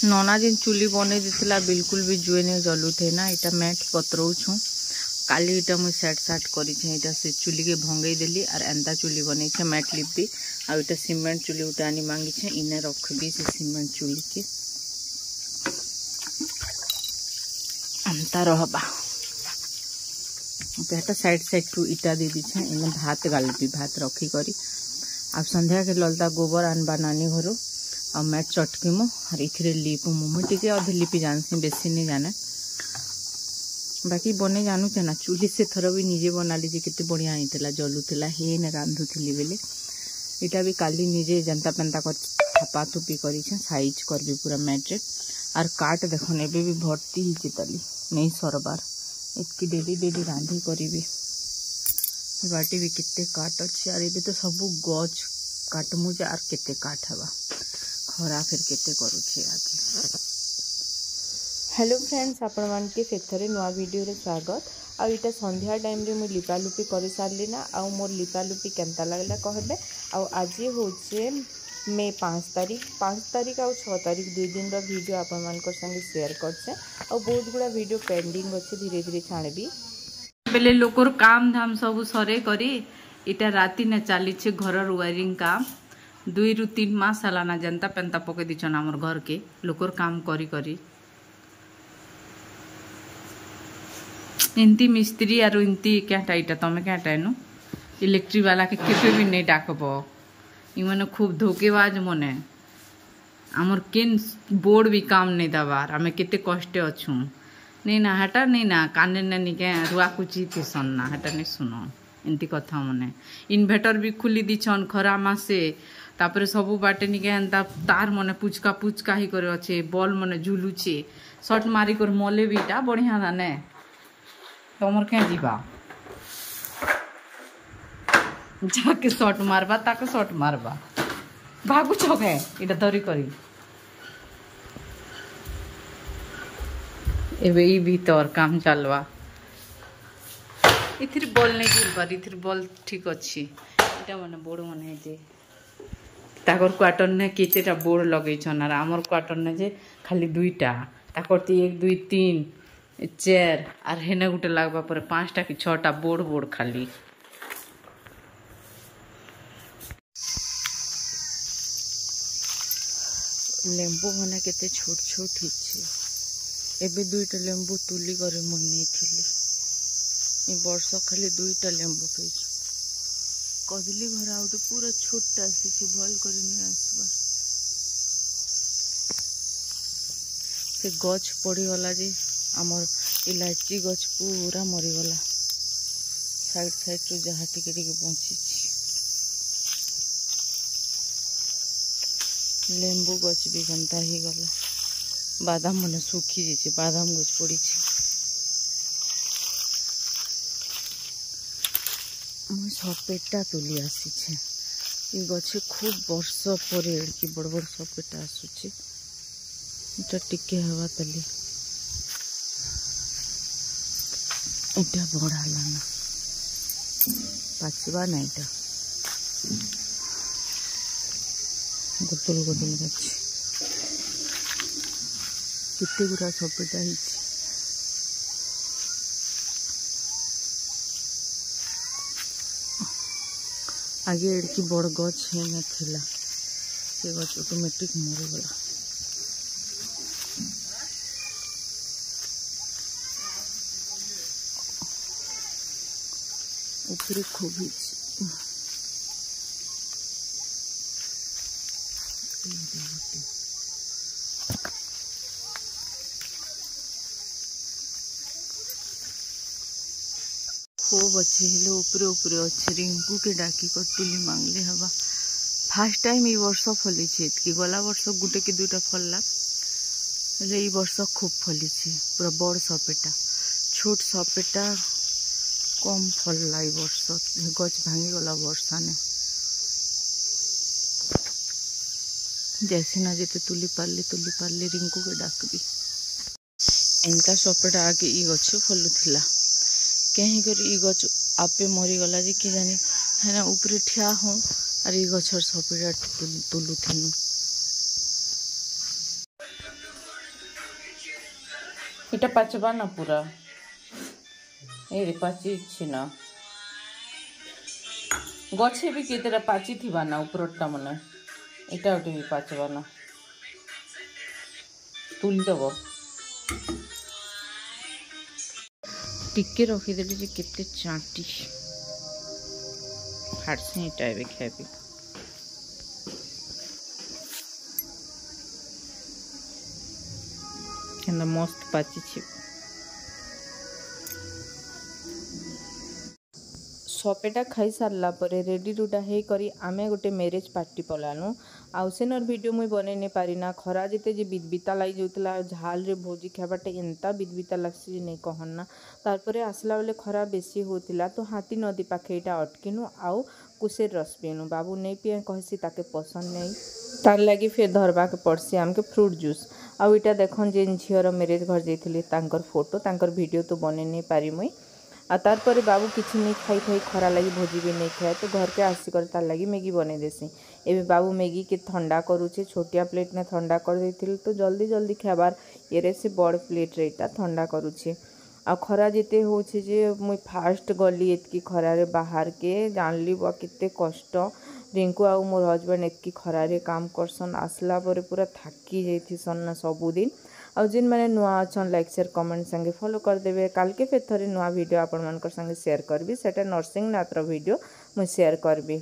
नना जिन चुली बने देथिला बिल्कुल भी जुए नहीं जलू थे ना। इटा मैट पतरौ छु काली इटा मुई सेट साट करी छे। इटा से चुली के भंगई देली और एंता चुली बनै छे मैट लिपी। आ इटा सीमेंट चुली उठा आनी मांगी छे इने रखबी से सीमेंट चुली के एंता रहबा। बेटा साइड साइड टू इटा दे दी छे इने भात गालबी भात रखी करी। अब संध्या के ललता गोबर आनबा नानी घरो और मैट चटकीमु और इथिरे लिपु मुझे टिके अधे लिपि जानसी बेसी नहीं जाने बाकी बने जानू चे ना। चूल्ही से थर भी निजे बना लीजिए केते बढ़िया होइतला जलुतला हे ने रांधुथिली बेले। इटा भी काली निजे जनता पेंता कर थापा थुपी करी छे साइज करबी पूरा मैट रे। और काट देखन एबे भी भर्ती ही तली नहीं सरबार इतकी डेली डेली रांधी करी। बाटी भी कितने काट अच्छे और ये तो सब गच काटमु जे आर केते काट हवा खरा फिर केते करूछे आदि। हेलो फ्रेंड्स आपण मान के फेथरे नुआ वीडियो रे स्वागत। आ इटा संध्या टाइम रे मु लिपा लुपी करि सारली ना। आ मोर लिपा लुपी केनता लागला कहबे। आ आज होचे मे 5 तारीख आ 6 तारीख 2 दिन रो वीडियो आपण मान को संगे शेयर करछे। आ बहुत गुडा वीडियो पेंडिंग अछि धीरे धीरे छाणबी। बेले लोकर काम धाम सब सरे करी इटा राती ने चली छे घर वायरिंग काम 2 रु 3 मास हलाना जनता पेंता पके दिछन हमर घर के लोकर काम करी करी। इंती मिस्त्री आरो इंती क्याटा इटा तमे क्याटा नु इलेक्ट्रिक वाला के केबे भी नहीं डाकबो। इ माने खूब धोकेबाज मने हमर केन बोर्ड भी काम नहीं दबार हमें केते कष्टे अछु। नहीं ना हटा नहीं ना काने ने के रुआ कुची थे सन्ना हटा नहीं सुनो इनती कथा मने। इन्वर्टर भी खुली दिछन खरा मासे तापरे सबु बाटे निके एंता तार मने पुचका पुचका ही करे अच्छे बॉल मने झुलुचे शॉट मारी कर मले बीटा बढ़िया नाने तमर क्या जीवा जाके शॉट मारबा ताके शॉट मारबा भागु छके इटा धरी करी एबे ई भीतर काम चलवा। इथिर बॉल नहीं गिर पर इथिर बॉल ठीक अच्छी इटा माने बोर्ड माने जे ताकर क्वार्टर ने केतेटा बोर्ड लगै छन और हमर क्वार्टर ने जे खाली 2टा ताकर 1 2 3 4 और हेने गुटे लागबा पर 5टा कि 6टा बोर्ड खाली। लेंबू माने केते छोट छोट हिचे एबे 2टा लेंबू तुली करे मनी थिली ए वर्ष खाली 2टा लेंबू पे कदली घर आउट पूरा छोटा सी भल कर नहीं आसबा। से गछ पड़ीगला जे आमर इलायची गछ पूरा मरीगला साइड साइड रू जहाँ टिके टिके बची लेंबू गछ भी गंता ही गला। बादाम मने सुखी जे बादाम गछ पड़ी मुई सपेटा तुली आसी छे ये गछे खूब वर्ष पर एड़की बड़ बड़ सपेटा आसुचे इटा टिके हवा तली इटा बड़ा लाना पाचवा ना इटा गोतल गोतल गछ कितने गुड़ा सपेटा ही आगे एड़की बड़ गछ है नथिला से गछ ऑटोमेटिक मरीगला। ऊपर खूब खूब अच्छे हेले ऊपरे ऊपरे अच्छे रिंकू के डाकी कर तुली मांगले हवा। फास्ट टाइम ये वर्ष फली कि गला वर्ष गुटे कि 2टा फलला ये वर्ष खूब फली पूरा बड़ सपेटा छोट सपेटा कम फलला ये वर्ष गछ भांगी गला वर्षा ने जैसे ना जेते तुली पारली रिंकू के डाकबी इनका सपेटा आगे ई गछ फलुथिला कहीं कर ई गछ आपे मरीगला जे कि जानी है ना ऊपर ठिया हूँ और ई गछर सपेटा तुलुथिनु এটা পাচবা না পুরা এই পাচি না গছে भी केतेरा पाची थिबा ना उपरटा मने एटा ओटे भी पाचबा ना तुल देबो टिके रखी देली जे केते चाटी हाडसे एटा एबे खाबी केना मस्त पाची छी सपेटा खाई सारला परे रेडी रुडा हे करी आमे गोटे मैरिज पार्टी पलानु आउ सेनर वीडियो मुई बने नहीं पारिना खरा जिते जे बिदबिता लाई जाउतला झाल रे भोजी खाबाटे एंता बिदबिता लागसी जे नहीं कहना तारपरे आसला बेले खरा बेसी होतिला तो हाथी नदी पाखे एटा अटकिनु आउ कुसेर रस पीनु बाबू नहीं पिए कहसी ताके पसंद नहीं तार लगी फिर धरबा के पड़सी आमके फ्रूट जूस आउ इटा देखन जे झियर मैरिज घर जाइथिली तांकर फोटो तांकर वीडियो तो बने नहीं पारि मुई आ तारपरे बाबू किसी नहीं खाई खाई खरा लगी भोजी भी नहीं खाए तो घर के आसिकर तार लगी मैगी बने देसी एबे बाबू मैगी के ठंडा करूचे छोटिया प्लेट में ठंडा कर देथिल तो जल्दी जल्दी खाबार एरे से बड़ प्लेट रे इटा ठंडा करूचे आ खरा जेते होचे जे मुई फास्ट गली एतकी खरा रे बाहर के जानली बा केते कष्ट रिंकू आ मोर हस्बैंड एतकी खरा रे काम करसन आसला परे पूरा थाकी जाइथिसन ना सबुदिन आउ जिन मैंने नुआ अच्छा लाइक शेयर कमेंट संगे फॉलो कर देबे काल के फिर थोड़ी नुआ वीडियो आपण मन संगे शेयर करबी सेटा नर्सिंग नात्र वीडियो मुझे शेयर करबी।